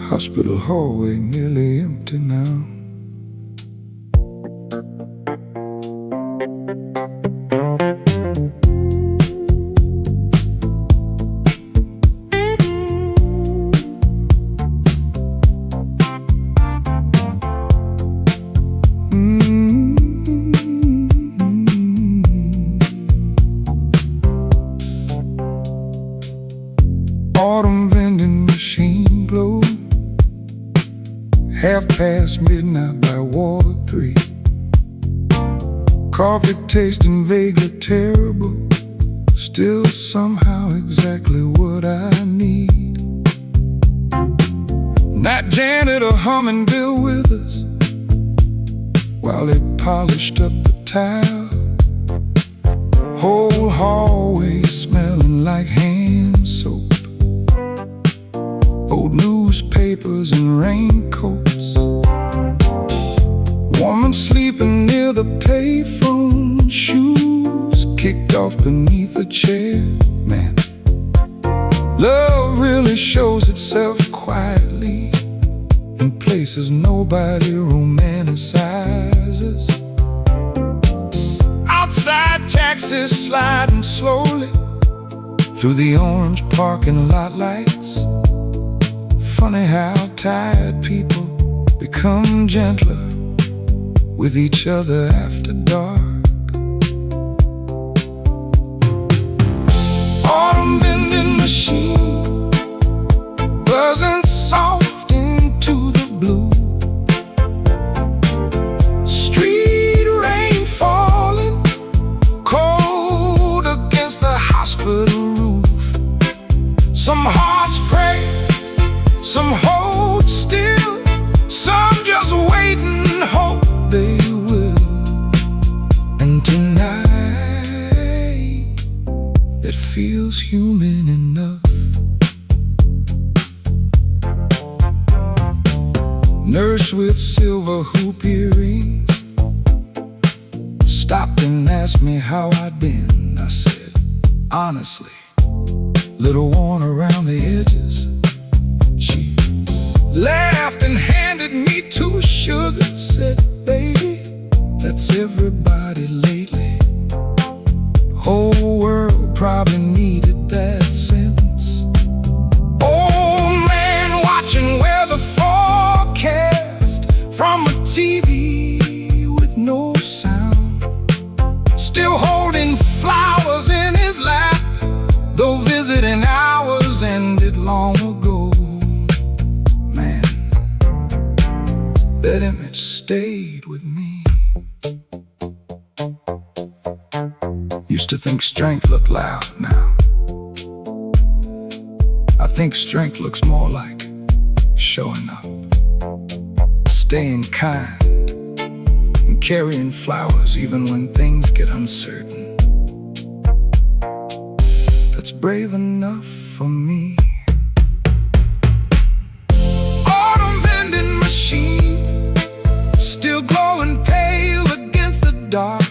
Hospital hallway nearly empty now. Autumn vending machine blow, half past midnight by water 3. Coffee tasting vaguely terrible, still somehow exactly what I need. Night janitor humming Bill Withers while they polished up the tile. Whole hallway smelling like hand soap, old newspapers and raincoats. Woman sleeping near the payphone, shoes kicked off beneath a chair. Man, love really shows itself quietly in places nobody romanticizes. Outside taxis sliding slowly through the orange parking lot lights. Funny how tired people become gentler with each other after dark. Autumn vending machine buzzing soft into the blue. Street rain falling cold against the hospital roof. Some hearts pray, some hold still, some just wait and hope they will. And tonight, it feels human enough. Nurse with silver hoop earrings stopped and asked me how I'd been. I said, honestly, little worn around the edges. She laughed and handed me 2 sugars. Said, baby, that's everybody lately. Whole world probably needed that sentence. Old man watching weather forecast from a TV with no sound, still holding flowers in his lap, though visiting hours ended long ago. Man, that image stayed with me. Used to think strength looked loud. Now I think strength looks more like showing up, staying kind, and carrying flowers even when things get uncertain. That's brave enough for me. Autumn vending machine still glowing pale against the dark.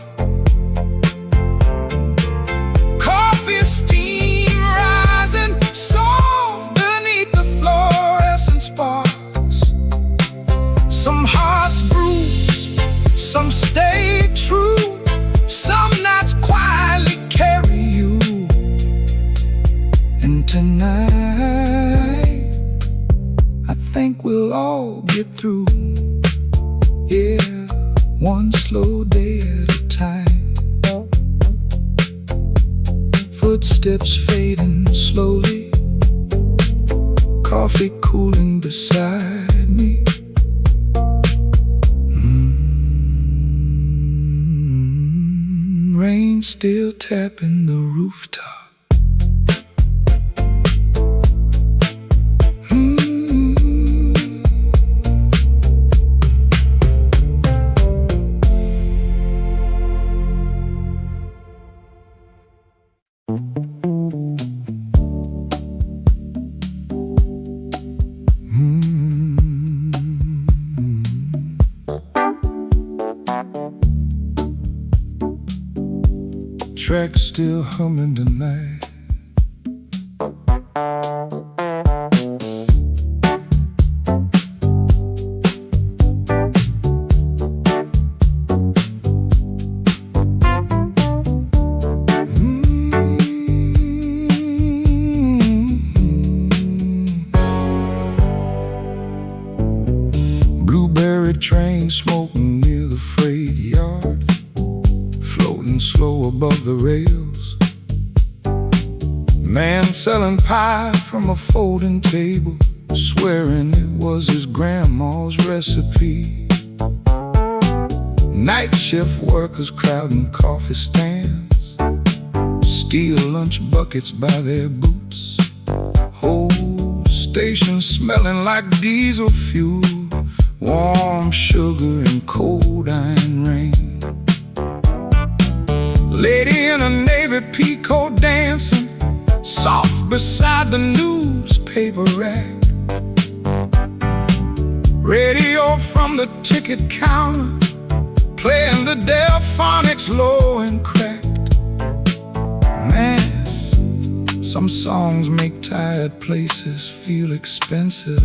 Coffee steam rising soft beneath the fluorescent sparks. Some hearts bruise, some stay true, some nights quietly carry you. And tonight, I think we'll all get through. Yeah, one slow day at a time. Footsteps fading slowly, coffee cooling beside me. Rain still tapping the rooftop. track still humming tonight. Blueberry train smoking near the freight yard, floating slow above the rails. Man selling pie from a folding table, swearing it was his grandma's recipe. Night shift workers crowding coffee stands, steel lunch buckets by their boots. Whole station smelling like diesel fuel, warm sugar and cold iron rain. Lady in a navy peacoat dancing soft beside the newspaper rack. Radio from the ticket counter playing the Delphonics low and cracked. Man, some songs make tired places feel expensive.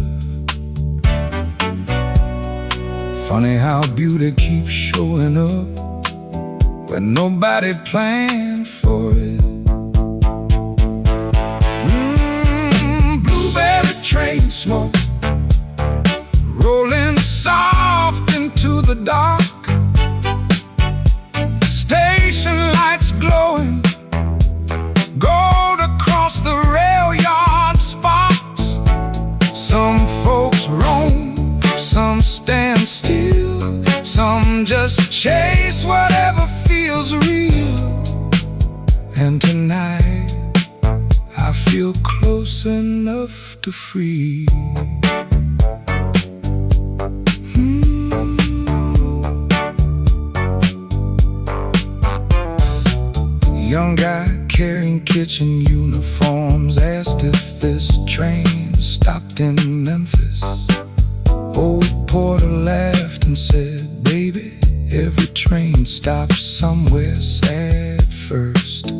Funny how beauty keeps showing up when nobody planned for it. Blueberry train smoke rolling soft into the dark. Station lights glowing gold across the rail yard spots. Some folks roam, some stand still, some just chase whatever feels real. And tonight I feel close enough to free. Young guy carrying kitchen uniforms asked if this train stopped in Memphis. Old porter laughed and said, baby, every train stops somewhere sad first.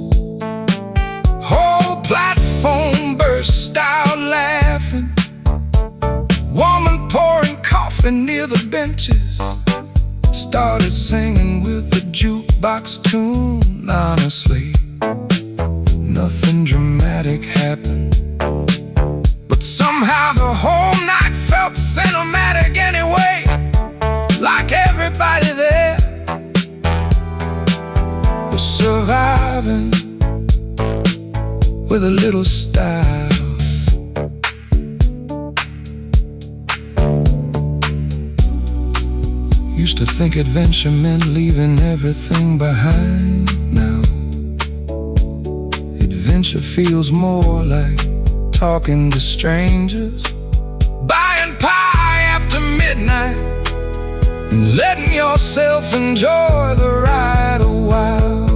Whole platform burst out laughing, woman pouring coffee near the benches started singing with the jukebox tune. Honestly, nothing dramatic happened, but somehow the whole night felt cinematic anyway. Like everybody there was surviving with a little style. Used to think adventure meant leaving everything behind. Now adventure feels more like talking to strangers, buying pie after midnight, and letting yourself enjoy the ride a while.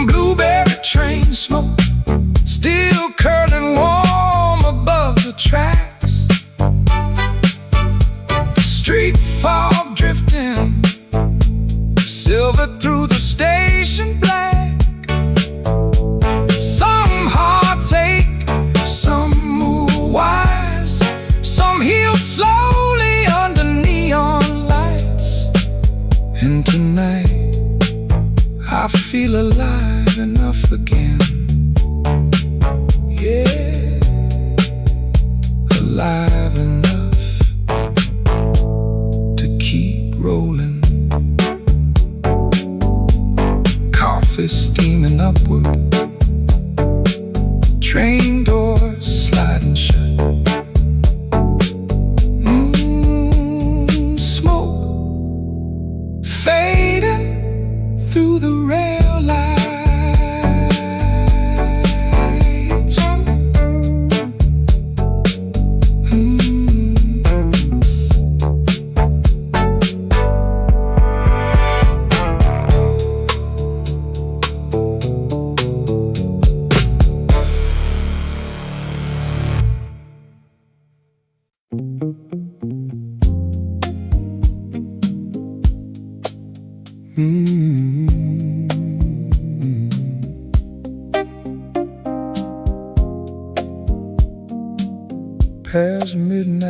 Blueberry train smoke still curling warm above the tracks. Street fog drifting silver through the station black. Some heartache, some move wise, some heal slowly under neon lights. And tonight I feel alive enough again. Yeah, alive enough to keep rolling.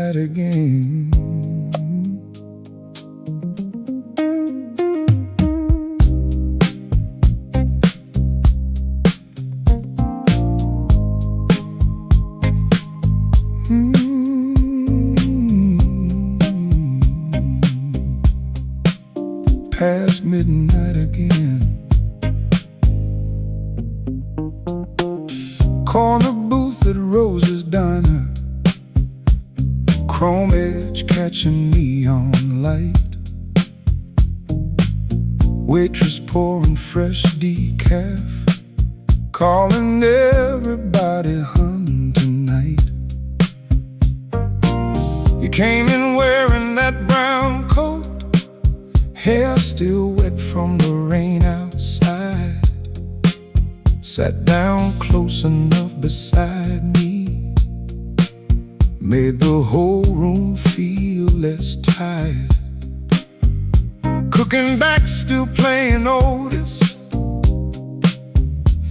midnight again. Past midnight again. Corner booth at Rose's Diner, chrome edge catching neon light, waitress pouring fresh decaf, calling everybody home tonight. You came in wearing that brown coat, hair still wet from the rain outside. Sat down close enough beside me, made the whole room feel less tired. Cooking back, still playing Otis,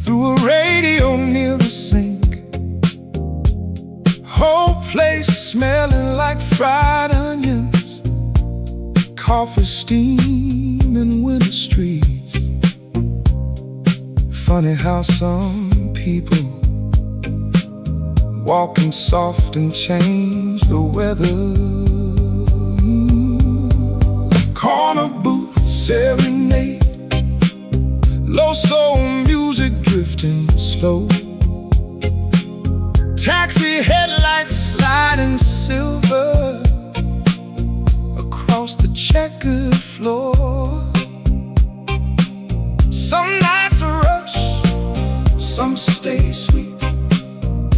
through a radio near the sink. Whole place smelling like fried onions, coffee steam in winter streets. Funny how some people walking soft and change the weather. Corner booth, serenade, low soul music drifting slow. Taxi headlights sliding silver across the checkered floor. Some nights a rush, some stay sweet,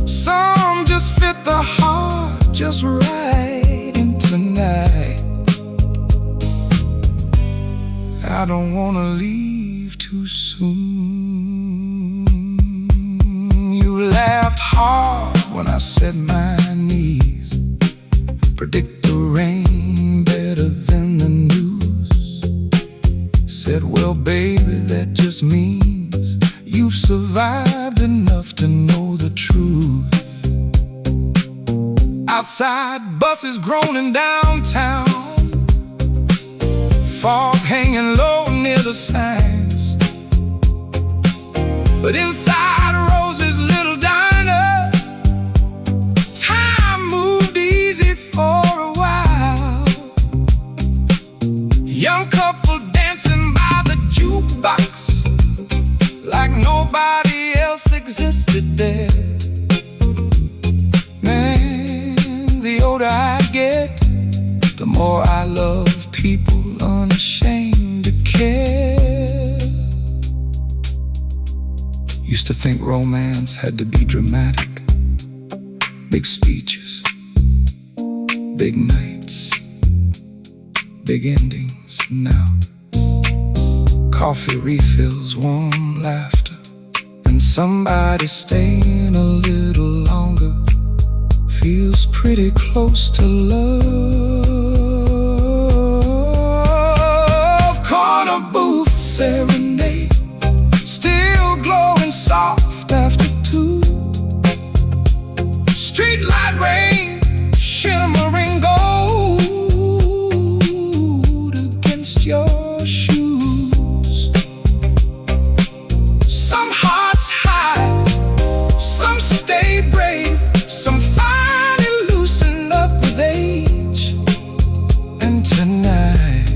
some just fit the heart just right. And tonight I don't wanna leave too soon. You laughed hard when I said my knees predict the rain better than the news. Said, well baby, that just means you've survived enough to know the truth. Outside, buses groaning downtown, fog hanging low near the signs. But inside Rose's little diner, time moved easy for a while. Young couple dancing by the jukebox like nobody else existed there. Man, the older I get, the more I love people unashamed to care. Used to think romance had to be dramatic, big speeches, big nights, big endings. Now coffee refills, warm laughter, and somebody staying a little longer feels pretty close to love. Corner booth serenade, still glowing soft after 2. Streetlight rain shimmering gold against your shoes. Some hearts hide, some stay brave, some finally loosen up with age. And tonight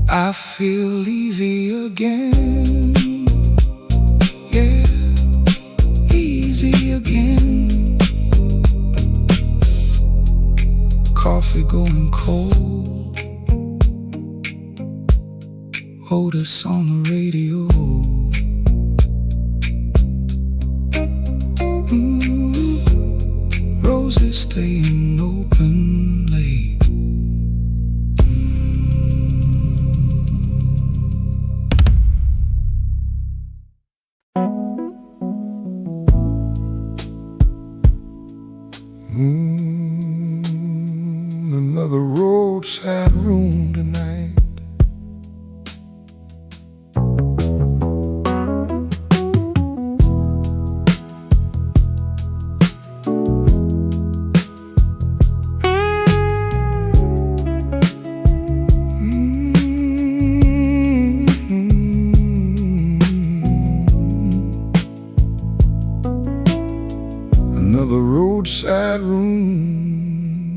I feel easy again. Yeah, easy again. Coffee going cold, Otis on the radio. Roses staying open late. Another roadside room tonight.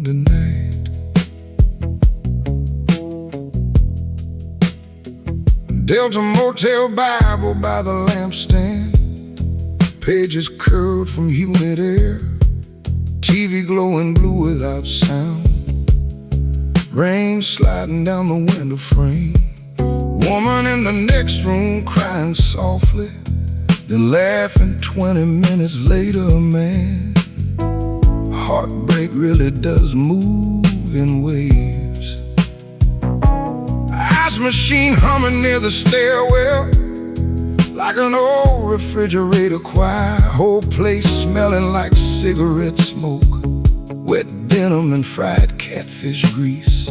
tonight. Delta Motel Bible by the lampstand, pages curled from humid air, TV glowing blue without sound, rain sliding down the window frame, woman in the next room crying softly, then laughing 20 minutes later. Man, heartbreak really does move in waves. Ice machine humming near the stairwell, like an old refrigerator choir. Whole place smelling like cigarette smoke, wet denim and fried catfish grease.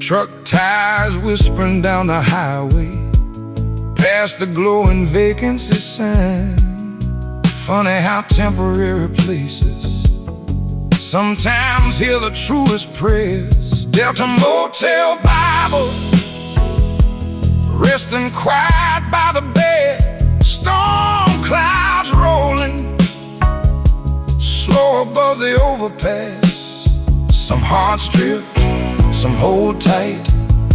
Truck tires whispering down the highway, past the glowing vacancy sign. Funny how temporary places sometimes hear the truest prayers. Delta Motel Bible, resting quiet by the bed. Storm clouds rolling slow above the overpass. Some hearts drift, some hold tight,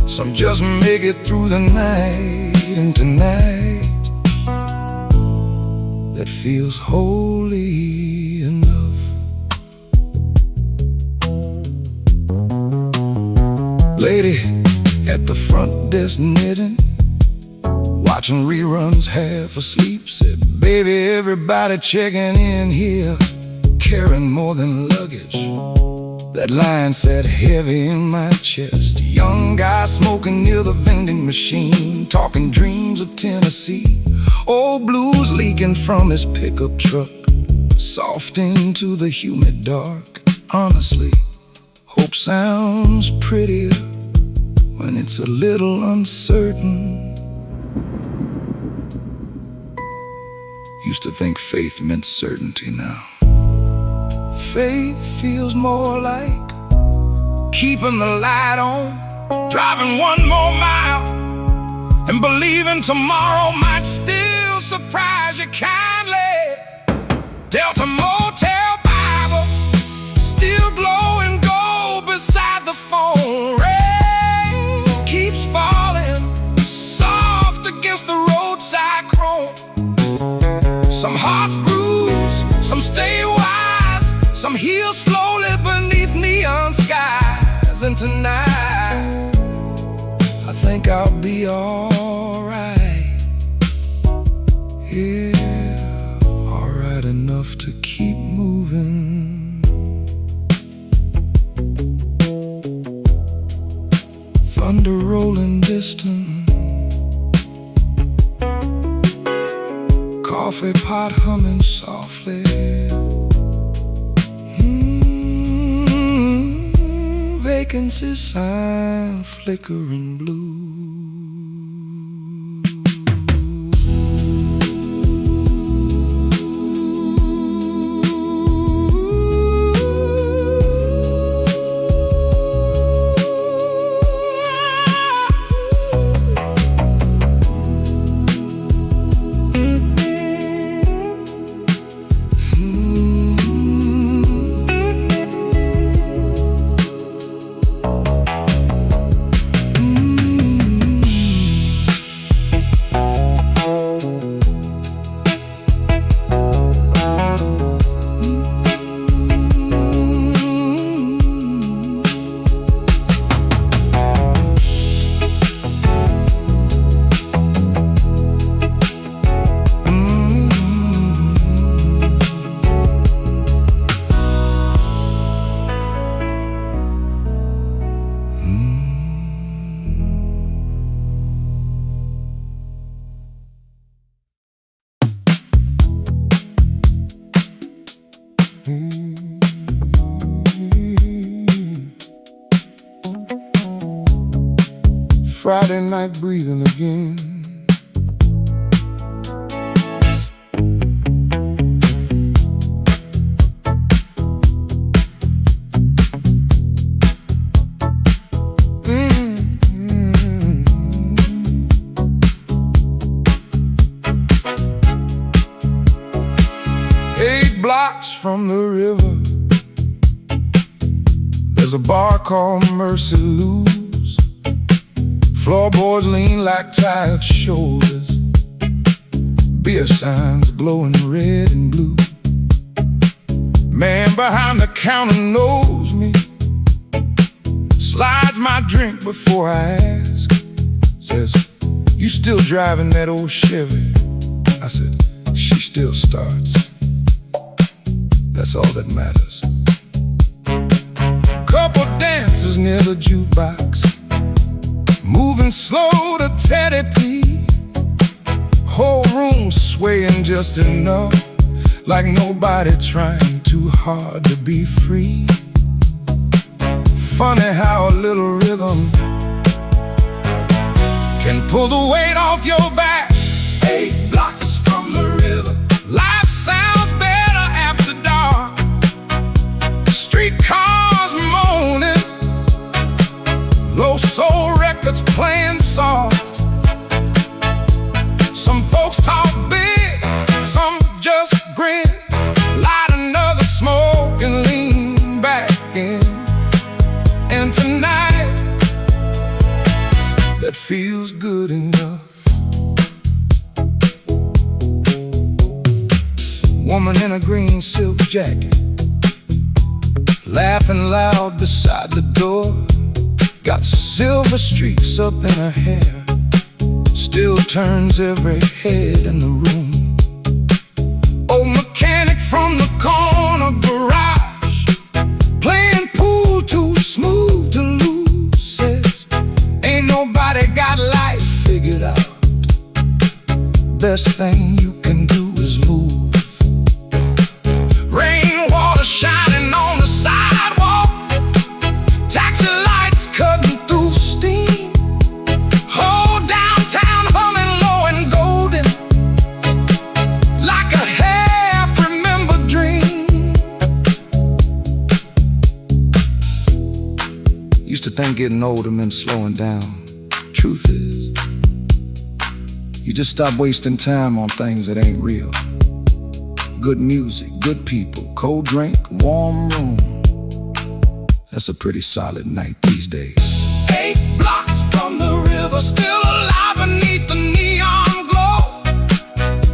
some just make it through the night. And tonight, that feels holy enough. Lady at the front desk knitting, watching reruns half asleep, said, baby, everybody checking in here, carrying more than luggage. That line sat heavy in my chest. Young guy smoking near the vending machine, talking dreams of Tennessee. Old blues leaking from his pickup truck, soft into the humid dark. Honestly, hope sounds prettier when it's a little uncertain. Used to think faith meant certainty. Now faith feels more like keeping the light on, driving one more mile, and believing tomorrow might still surprise you kindly. Delta Motel Bible, still glowing gold beside the phone. Rain keeps falling soft against the roadside chrome. Some hearts bruise, some stay wise, some heal slowly beneath neon skies. And tonight, I think I'll be alright. Yeah, alright enough to keep moving. Thunder rolling distant, coffee pot humming softly. Vacancy sign flickering blue. Friday night breathing again. Blocks from the river, there's There's a bar called Mercer. Floorboards lean like tired shoulders. Beer signs glowing red and blue. Man behind the counter knows me. Slides my drink before I ask. Says, "You still driving that old Chevy?" I said, "She still starts. That's all that matters." Couple dances near the jukebox, moving slow to Teddy P. Whole room swaying just enough, like nobody trying too hard to be free. Funny how a little rhythm can pull the weight off your back. 8 blocks from the river, life sounds better after dark. Streetcars moaning, low soul records playing soft. Some folks talk big, some just grin. Light another smoke and lean back in. And tonight, that feels good enough. Woman in a green silk jacket, laughing loud beside the door. Got silver streaks up in her hair, still turns every head in the room. Old mechanic from the corner garage, playing pool too smooth to lose. Says, ain't nobody got life figured out. Best thing you can do is move. Rainwater shining on the sidewalk, taxi lights cutting through steam. Whole downtown humming low and golden, like a half-remembered dream. Used to think getting older meant slowing down. Truth is, you just stop wasting time on things that ain't real. Good music, good people, cold drink, warm room. That's a pretty solid night these days. 8 blocks from the river, still alive beneath the neon glow.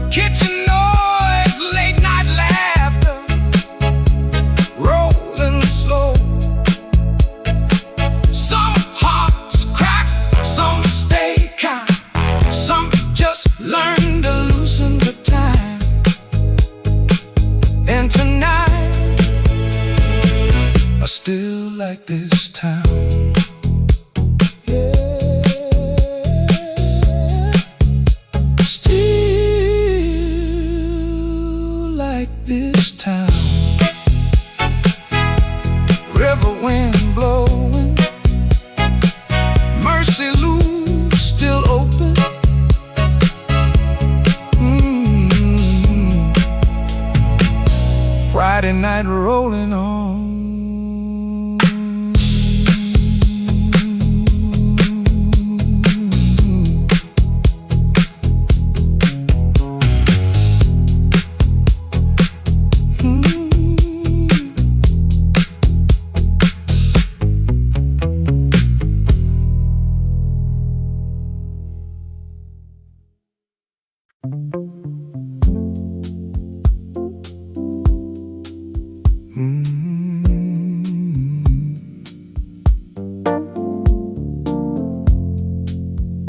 Kitchen noise, late night laughter, rolling slow. Some hearts crack, some stay kind, some just learn to loosen the time. And tonight, I still like this town. Yeah. Still like this town. River wind blowing, Mercy Lou's still open. Friday night rolling on.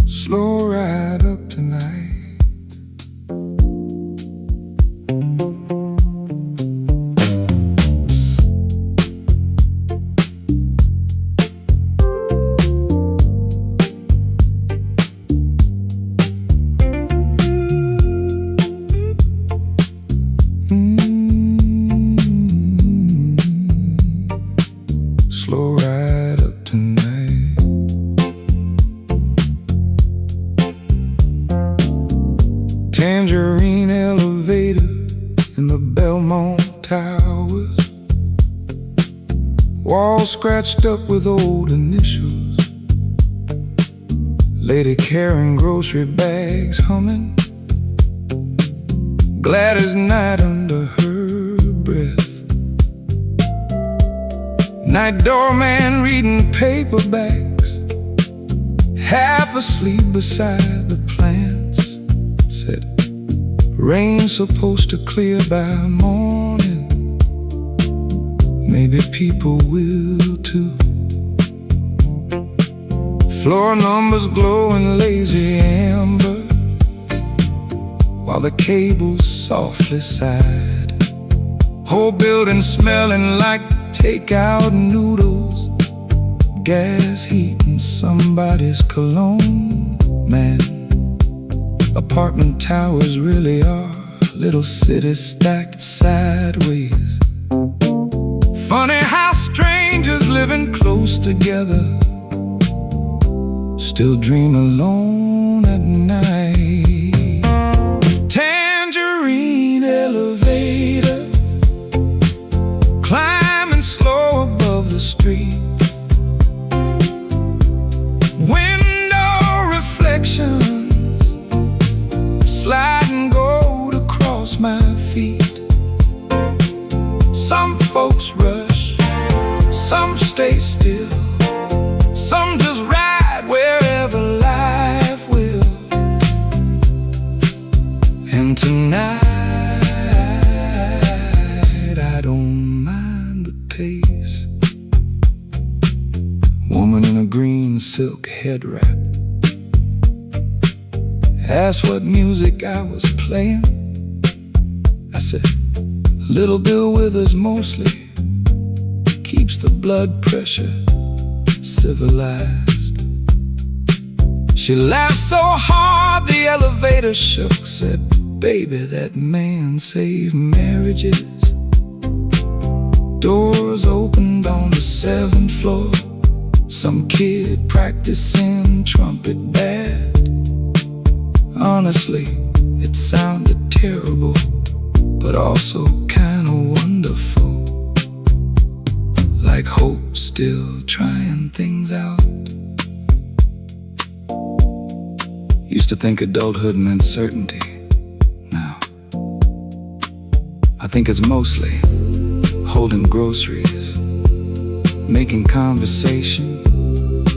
Slow ride up tonight. Slow ride up tonight. Tangerine Elevator in the Belmont Towers. Walls scratched up with old initials. Lady carrying grocery bags humming Gladys Knight under her breath. Night doorman reading paperbacks, half asleep beside the plants. Said, rain's supposed to clear by morning. Maybe people will too. Floor numbers glow in lazy amber, while the cables softly sighed. Whole building smelling like takeout noodles, gas heating somebody's cologne. Man, apartment towers really are little cities stacked sideways. Funny how strangers living close together still dream alone at night. Tangerine elevator, climbing slow above the street. Window reflections sliding gold across my feet. Some folks rush, some stay still, some just ride wherever life will. And tonight I don't mind the pace. Woman in a green silk head wrap asked what music I was playing. I said, Little Bill Withers mostly, keeps the blood pressure civilized. She laughed so hard the elevator shook. Said, baby, that man saved marriages. Doors opened on the 7th floor, some kid practicing trumpet bad. Honestly, it sounded terrible, but also kinda wonderful. Like hope still trying things out. Used to think adulthood meant certainty. Now, I think it's mostly holding groceries, making conversation,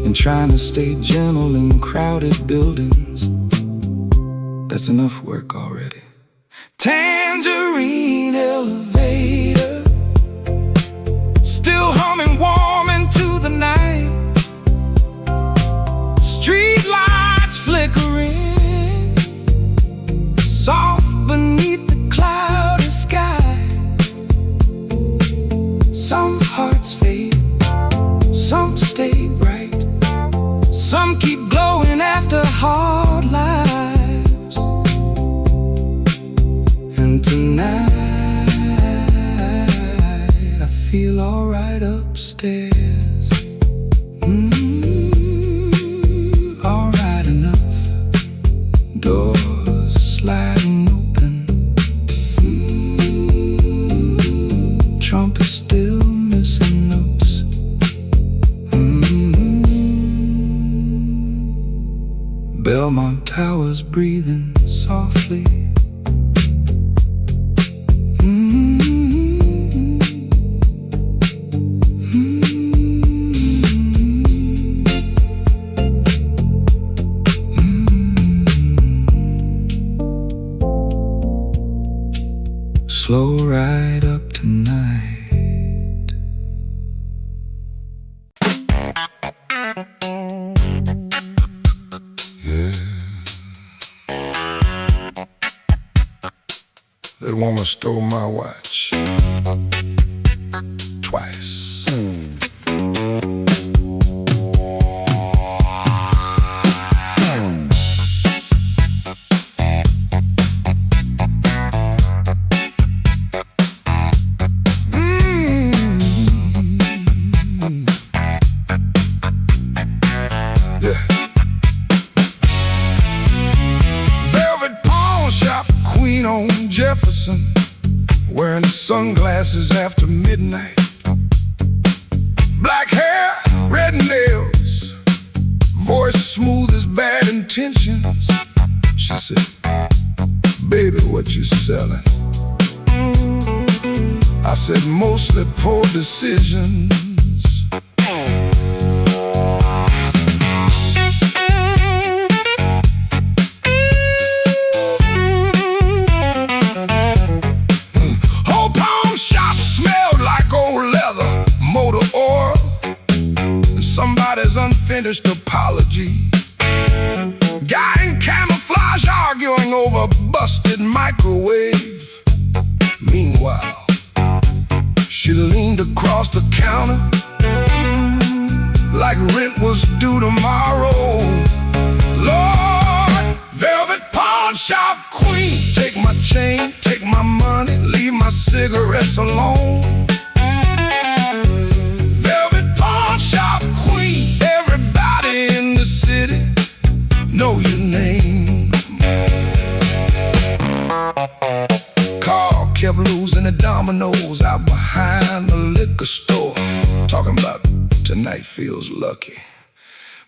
and trying to stay gentle in crowded buildings. That's enough work already. Tangerine elevator, still humming warm into the night. Street lights flickering, soft beneath the cloudy sky. Some hearts fade, some stay bright, some keep glowing after hard lives. And tonight I feel alright upstairs. Alright enough. Doors sliding open. Trumpet still missing notes. Belmont Towers breathing softly. Slow ride up tonight. Yeah. That woman stole my watch twice. On Jefferson, wearing sunglasses after midnight. Black hair, red nails, voice smooth as bad intentions. She said, baby, what you selling? I said, mostly poor decisions. his unfinished apology. Guy in camouflage arguing over a busted microwave. Meanwhile, she leaned across the counter like rent was due tomorrow. Lord, velvet pawnshop queen, take my chain, take my money, leave my cigarettes alone. Velvet pawnshop queen, everybody in the city know your name. Carl kept losing the dominoes out behind the liquor store, talking about tonight feels lucky.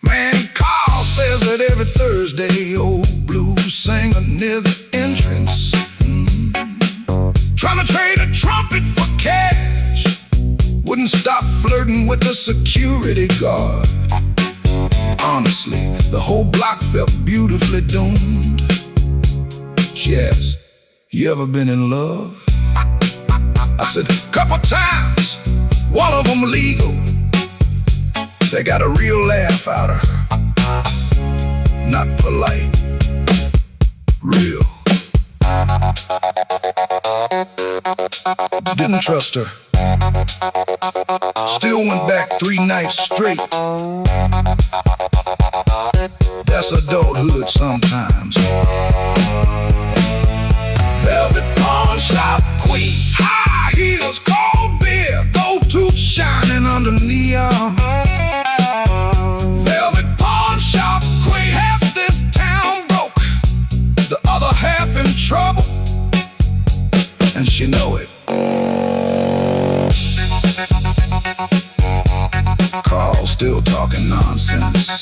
Man, Carl says that every Thursday old blues singer near the entrance trying to trade a trumpet for cash wouldn't stop flirting with the security guard. Honestly, the whole block felt beautifully doomed. She asked, you ever been in love? I said, couple times, one of them legal. They got a real laugh out of her. Not polite, real. Didn't trust her. Still went back 3 nights straight. That's adulthood sometimes. Velvet pawnshop queen, high heels, cold beer, gold tooth shining under neon. Velvet pawnshop queen, half this town broke, the other half in trouble, and she know it. Carl still talking nonsense.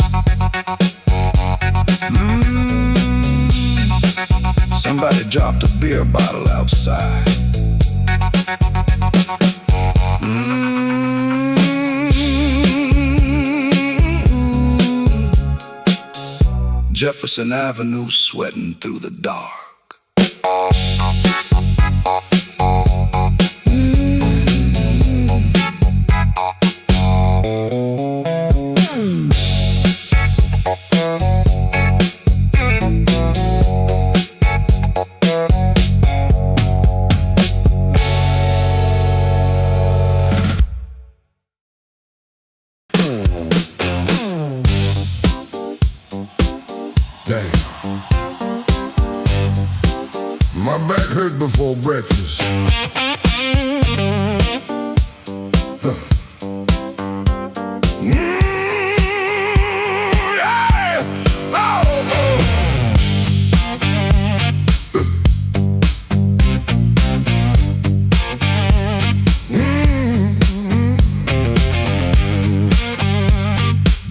Somebody dropped a beer bottle outside. Jefferson Avenue sweating through the dark. My back hurt before breakfast.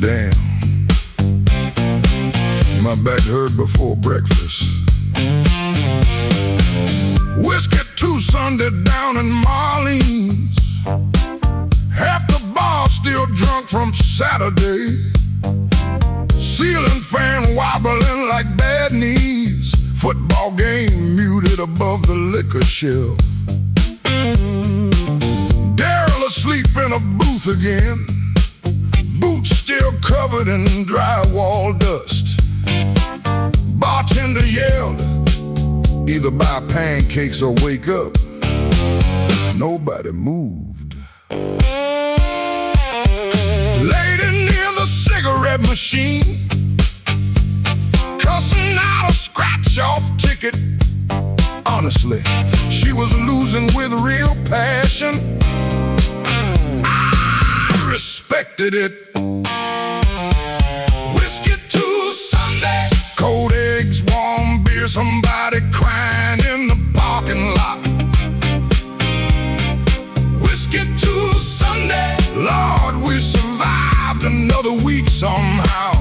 Damn. My back hurt before breakfast. Whiskey 2 Sunday down in Marlene's. Half the bar still drunk from Saturday. Ceiling fan wobbling like bad knees. Football game muted above the liquor shelf. Daryl asleep in a booth again. Boots still covered in drywall dust. Bartender yelled, either buy pancakes or wake up. Nobody moved. Lady near the cigarette machine, cussing out a scratch-off ticket. Honestly, she was losing with real passion. I respected it. Whiskey 2 Sunday, cold eggs, warm beer, somebody crying in the parking lot. Whiskey 2 Sunday, Lord, we survived another week somehow.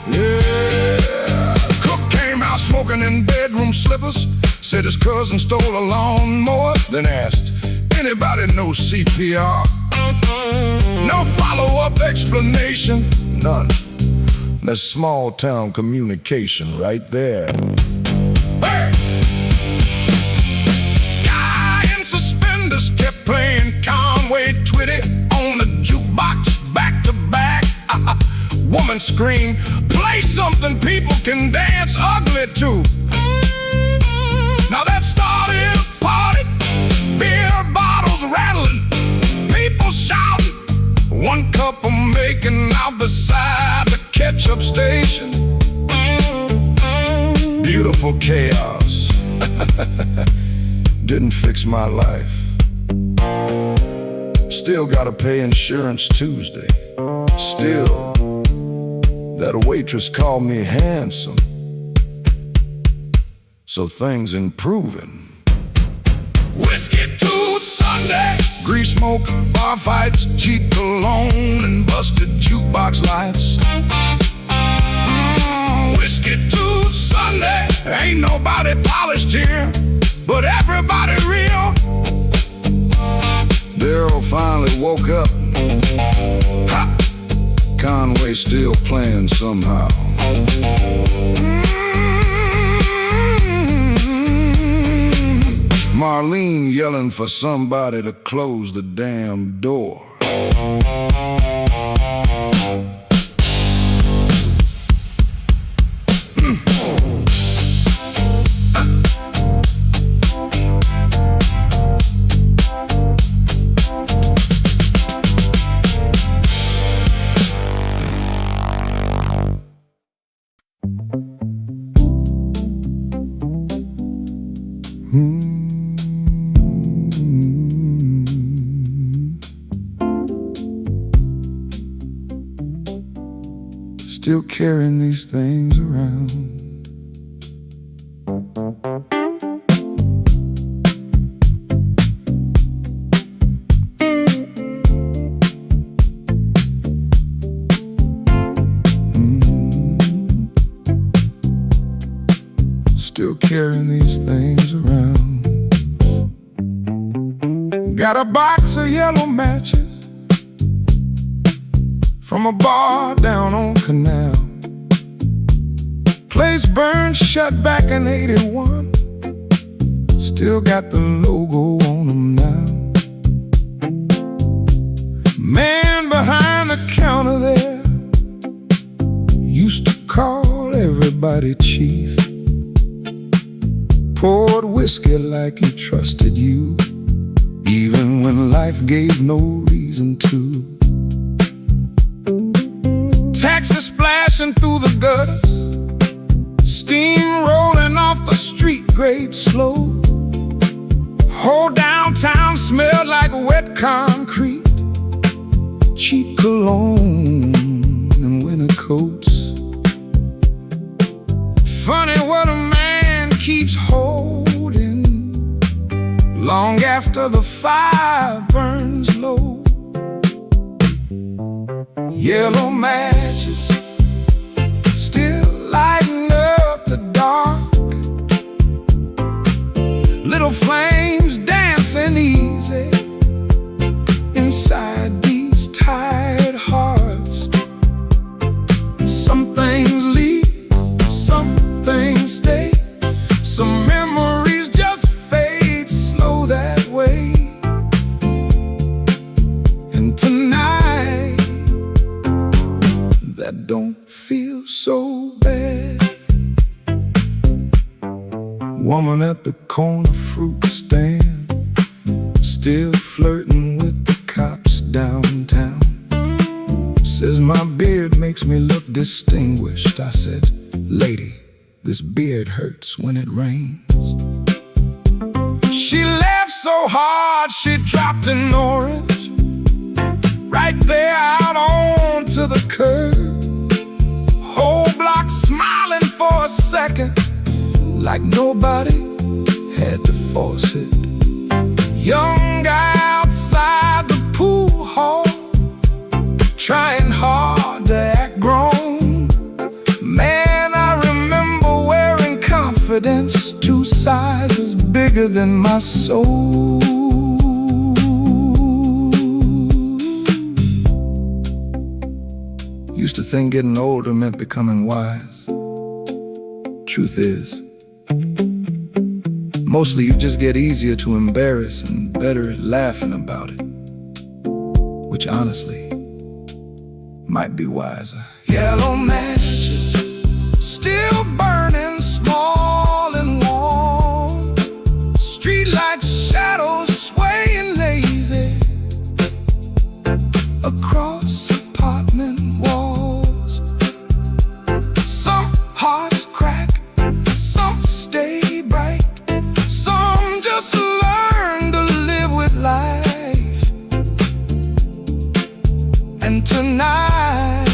Yeah, cook came out smoking in bedroom slippers. Said his cousin stole a lawnmower, then asked, anybody know CPR? No follow-up explanation, none. That's small town communication right there. Hey! Guy in suspenders kept playing Conway Twitty on the jukebox back and scream. Play something people can dance ugly to. Now that started a party, beer bottles rattling, people shouting, one couple making out beside the ketchup station. Beautiful chaos. Didn't fix my life. Still gotta pay insurance Tuesday. Still, that waitress called me handsome. So things improving. Whiskey Tooth Sunday, grease smoke, bar fights, cheap cologne, and busted jukebox lights. Whiskey Tooth Sunday, ain't nobody polished here, but everybody real. Daryl finally woke up. Ha! Conway still playing somehow. Marlene yelling for somebody to close the damn door. Still carrying these things around. Still carrying these things around. Got a box of yellow matches from a bar down on Canal. Place burned shut back in '81. Still got the logo on them now. Man behind the counter there used to call everybody chief. Poured whiskey like he trusted you, even when life gave no reason to. Taxi splashing through the gutters, steam rolling off the street grade slow. Whole downtown smelled like wet concrete, cheap cologne and winter coats. Funny what a man keeps holding long after the fire burns low. Yellow matches still lighting up the dark. Little flames dancing easy inside these tired hearts. Some things leave, some things stay. Some memories just fade slow that way. And tonight, that don't feel so bad. Woman at the corner fruit stand, still flirting with the cops downtown. Says my beard makes me look distinguished. I said, lady, this beard hurts when it rains. She laughed so hard she dropped an orange right there out onto the curb. Whole block smiling for a second, like nobody had to force it. Young guy outside the pool hall, trying hard to act grown. Man, I remember wearing confidence 2 sizes bigger than my soul. Used to think getting older meant becoming wise. Truth is, mostly you just get easier to embarrass and better at laughing about it, which honestly might be wiser. Yellow matches still burning, small and warm. Streetlight shadows swaying lazy across apartment walls. Some hearts crack, some stay bright, some just learn to live with life. And tonight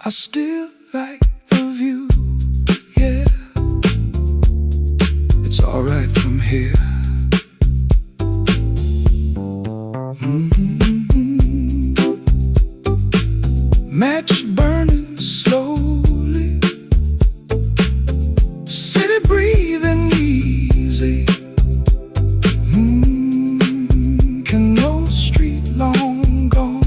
I still like the view, yeah. It's alright from here. Match burning slowly, city breathing easy. Can no street long gone.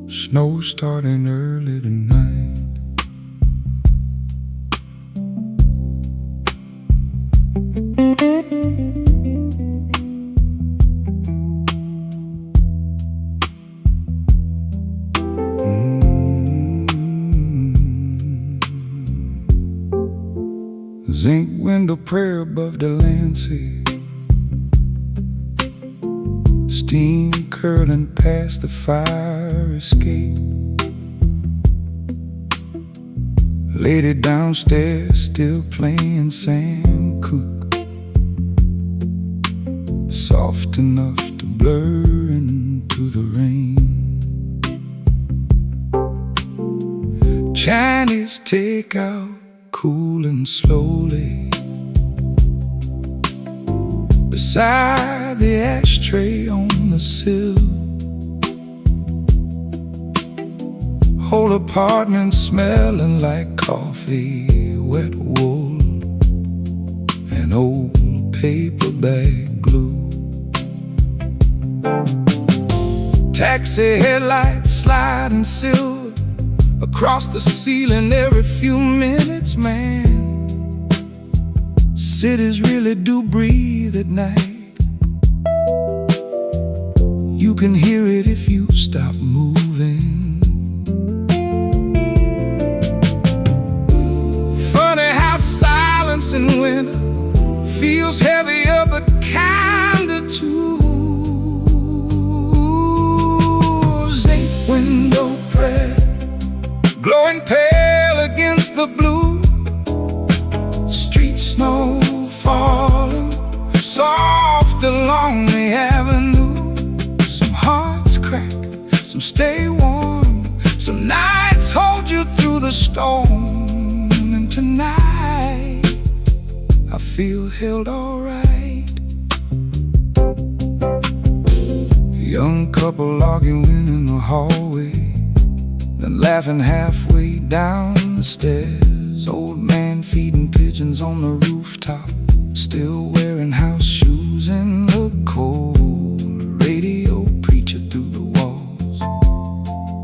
Snow starting early tonight. Zinc window prayer above the Lancey, steam curling past the fire escape. Lady downstairs still playing Sam Cooke, soft enough to blur into the rain. Chinese takeout cooling slowly beside the ashtray on the sill. Whole apartment smelling like coffee, wet wool, and old paper bag glue. Taxi headlights sliding silver across the ceiling every few minutes, man. Cities really do breathe at night. You can hear it if you stop moving. Funny how silence in winter feels heavier but kinda too. Zinc window prayer glowing pale against the blue. Street snow falling soft along the avenue. Some hearts crack, some stay warm, some nights hold you through the storm. And tonight I feel held alright. Young couple arguing in the hallway, then laughing halfway down the stairs. Old man feeding pigeons on the rooftop, still wearing house shoes in the cold. Radio preacher through the walls,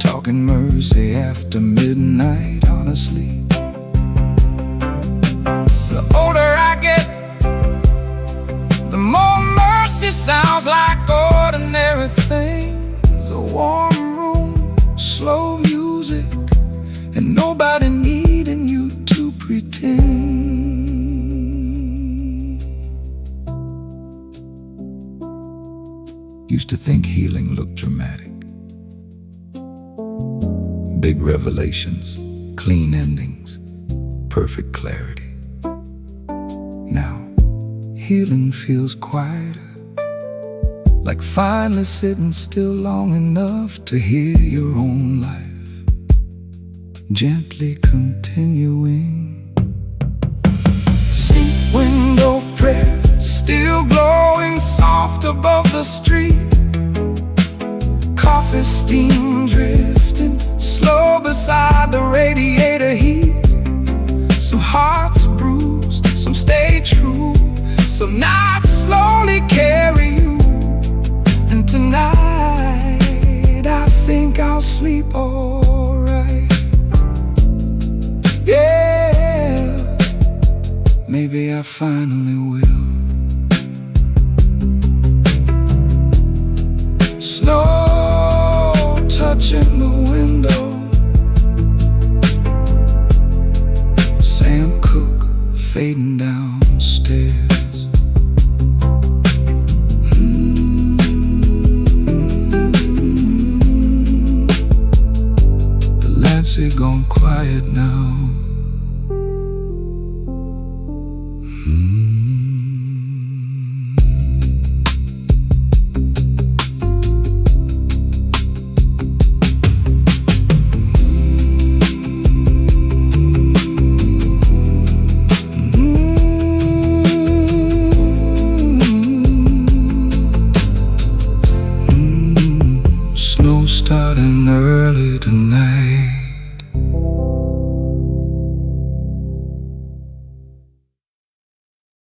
talking mercy after midnight, honestly. The older I get, the more mercy sounds like ordinary things. A warm room, slow music, and nobody needing you to pretend. Used to think healing looked dramatic. Big revelations, clean endings, perfect clarity. Now, healing feels quieter, like finally sitting still long enough to hear your own life gently continuing. Zinc window prayer still glowing soft above the street. Coffee steam drifting slow beside the radiator heat. Some hearts bruised, some stay true, some nights slowly carry you. maybe I finally will. Snow touching the window, Sam Cooke fading down.